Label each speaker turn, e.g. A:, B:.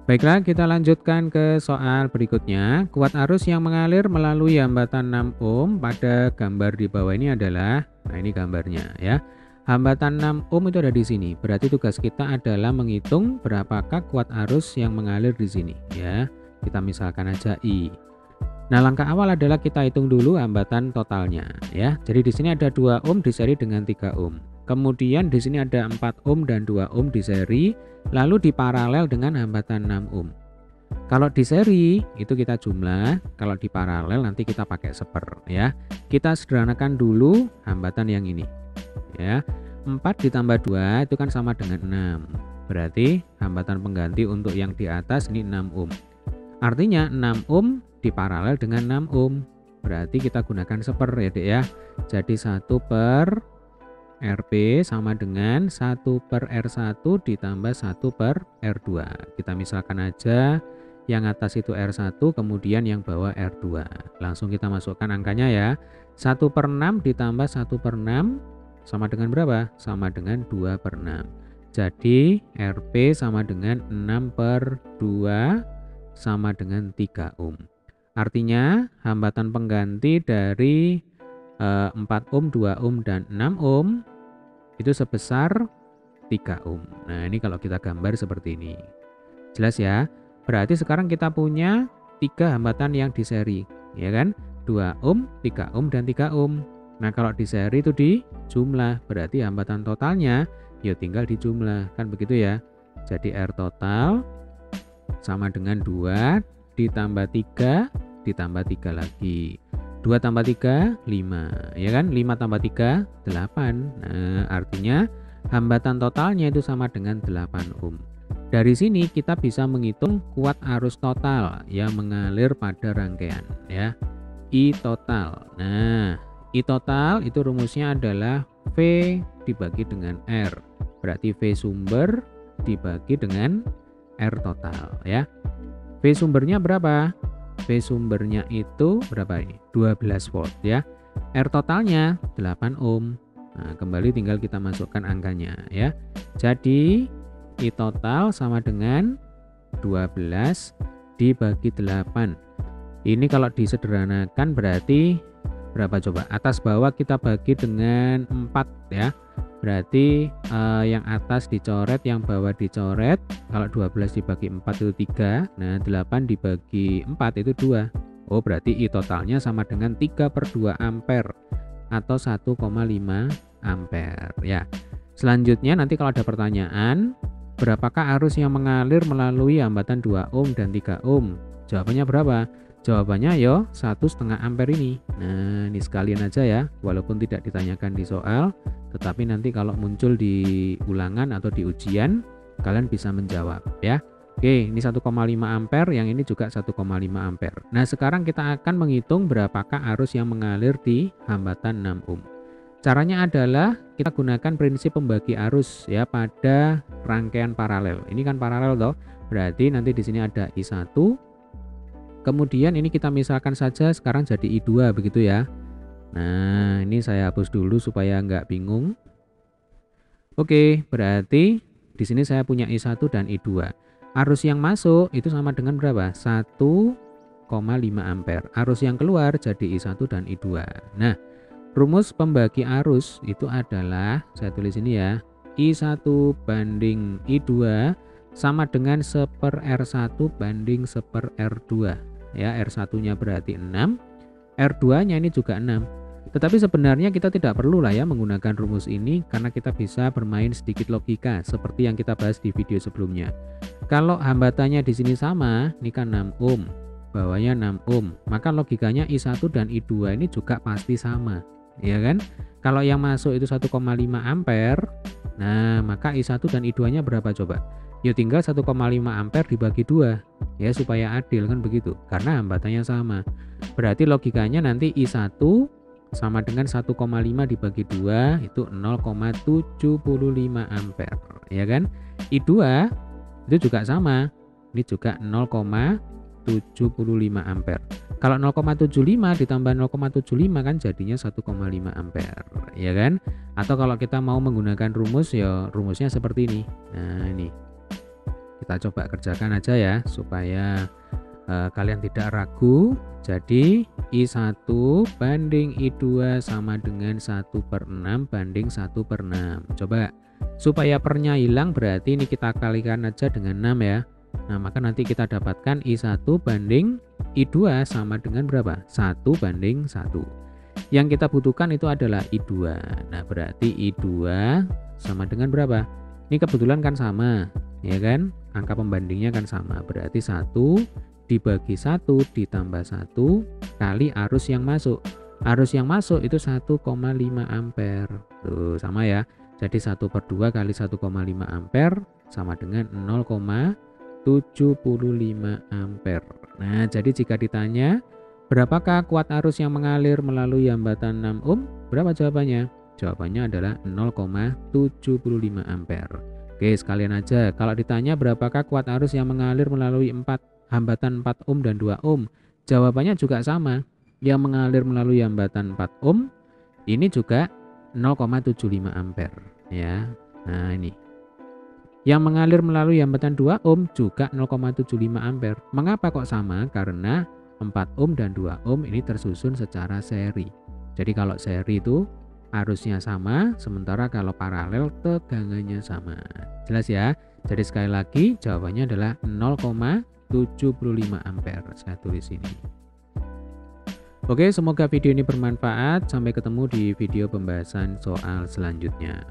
A: Baiklah, kita lanjutkan ke soal berikutnya. Kuat arus yang mengalir melalui hambatan 6 ohm pada gambar di bawah ini adalah, nah ini gambarnya ya. Hambatan 6 ohm itu ada di sini. Berarti tugas kita adalah menghitung berapakah kuat arus yang mengalir di sini ya. Kita misalkan aja I. Nah, langkah awal adalah kita hitung dulu hambatan totalnya ya. Jadi di sini ada 2 ohm di seri dengan 3 ohm. Kemudian di sini ada 4 ohm dan 2 ohm di seri, lalu diparalel dengan hambatan 6 ohm. Kalau di seri itu kita jumlah, kalau di paralel nanti kita pakai seper ya. Kita sederhanakan dulu hambatan yang ini. Ya. 4 ditambah 2 itu kan sama dengan 6. Berarti hambatan pengganti untuk yang di atas ini 6 ohm. Artinya 6 ohm diparalel dengan 6 ohm. Berarti kita gunakan seper ya, Dek ya. Jadi 1 per RP sama dengan 1 per R1 ditambah 1 per R2. Kita misalkan aja yang atas itu R1, kemudian yang bawah R2. Langsung kita masukkan angkanya ya. 1 per 6 ditambah 1 per 6 sama dengan berapa? Sama dengan 2 per 6. Jadi RP sama dengan 6 per 2 sama dengan 3 ohm. Artinya hambatan pengganti dari 4 ohm, 2 ohm, dan 6 ohm itu sebesar 3 ohm. Nah, ini kalau kita gambar seperti ini. Jelas ya? Berarti sekarang kita punya 3 hambatan yang di seri, ya kan? 2 ohm, 3 ohm, dan 3 ohm. Nah, kalau di seri itu dijumlah, berarti hambatan totalnya ya tinggal dijumlah, kan begitu ya? Jadi R total sama dengan 2 ditambah 3 ditambah 3 lagi. 2 tambah 3, 5. Ya kan? 5 tambah 3, 8. Nah, artinya hambatan totalnya itu sama dengan 8 ohm. Dari sini kita bisa menghitung kuat arus total yang mengalir pada rangkaian ya. I total. Nah, I total itu rumusnya adalah V dibagi dengan R. Berarti V sumber dibagi dengan R total ya. V sumbernya berapa? V sumbernya itu berapa ini? 12 volt ya. R totalnya 8 ohm. Nah, kembali tinggal kita masukkan angkanya ya. Jadi I total sama dengan 12 dibagi 8. Ini kalau disederhanakan berarti berapa coba? Atas bawah kita bagi dengan 4 ya. Berarti yang atas dicoret, yang bawah dicoret. Kalau 12 dibagi 4 itu 3. Nah, 8 dibagi 4 itu 2. Oh, berarti I totalnya sama dengan 3 per 2 ampere atau 1,5 ampere ya. Selanjutnya nanti kalau ada pertanyaan, berapakah arus yang mengalir melalui hambatan 2 ohm dan 3 ohm? Jawabannya berapa? Jawabannya yo 1,5 ampere ini. Nah, ini sekalian aja ya, walaupun tidak ditanyakan di soal, tetapi nanti kalau muncul di ulangan atau di ujian, kalian bisa menjawab ya. Oke, ini 1,5 ampere, yang ini juga 1,5 ampere. Nah, sekarang kita akan menghitung berapakah arus yang mengalir di hambatan 6 ohm. Caranya adalah kita gunakan prinsip pembagi arus ya pada rangkaian paralel. Ini kan paralel toh. Berarti nanti di sini ada I1. Kemudian ini kita misalkan saja sekarang jadi I2 begitu ya. Nah, ini saya hapus dulu supaya nggak bingung. Oke, berarti di sini saya punya I1 dan I2. Arus yang masuk itu sama dengan berapa? 1,5 ampere. Arus yang keluar jadi I1 dan I2. Nah, rumus pembagi arus itu adalah, saya tulis ini ya, I1 banding I2 sama dengan 1/R1 banding 1/R2 ya. R1-nya berarti 6, R2-nya ini juga 6. Tetapi sebenarnya kita tidak perlu lah ya menggunakan rumus ini, karena kita bisa bermain sedikit logika seperti yang kita bahas di video sebelumnya. Kalau hambatannya di sini sama, ini kan 6 ohm, bawahnya 6 ohm, maka logikanya I1 dan I2 ini juga pasti sama, ya kan? Kalau yang masuk itu 1,5 ampere, nah maka I1 dan I2-nya berapa coba? Ya tinggal 1,5 ampere dibagi 2 ya, supaya adil kan begitu, karena hambatannya sama. Berarti logikanya nanti I1 sama dengan 1,5 dibagi 2 itu 0,75 ampere ya kan. I2 itu juga sama, ini juga 0,75 ampere. Kalau 0,75 ditambah 0,75 kan jadinya 1,5 ampere ya kan. Atau kalau kita mau menggunakan rumus ya rumusnya seperti ini. Nah, ini Kita coba kerjakan aja ya supaya kalian tidak ragu. Jadi I1 banding I2 sama dengan 1/6 banding 1/6. Coba supaya pernya hilang berarti ini kita kalikan aja dengan 6 ya. Nah maka nanti kita dapatkan I1 banding I2 sama dengan berapa? 1/1. Yang kita butuhkan itu adalah I2. Nah berarti I2 sama dengan berapa? Ini kebetulan kan sama ya kan, angka pembandingnya kan sama, berarti 1 dibagi 1 ditambah 1 kali arus yang masuk. Arus yang masuk itu 1,5 ampere. Tuh sama ya. Jadi 1/2 kali 1,5 ampere sama dengan 0,75 ampere. Nah jadi jika ditanya berapakah kuat arus yang mengalir melalui hambatan 6 ohm? Berapa jawabannya? Jawabannya adalah 0,75 ampere. Oke sekalian aja, kalau ditanya berapakah kuat arus yang mengalir melalui hambatan 4 ohm dan 2 ohm, jawabannya juga sama. Yang mengalir melalui hambatan 4 ohm ini juga 0,75 ampere ya. Nah ini yang mengalir melalui hambatan 2 ohm juga 0,75 ampere. Mengapa kok sama? Karena 4 ohm dan 2 ohm ini tersusun secara seri. Jadi kalau seri itu arusnya sama, sementara kalau paralel tegangannya sama. Jelas ya? Jadi sekali lagi jawabannya adalah 0,75 ampere. Saya tulis ini. Oke, semoga video ini bermanfaat. Sampai ketemu di video pembahasan soal selanjutnya.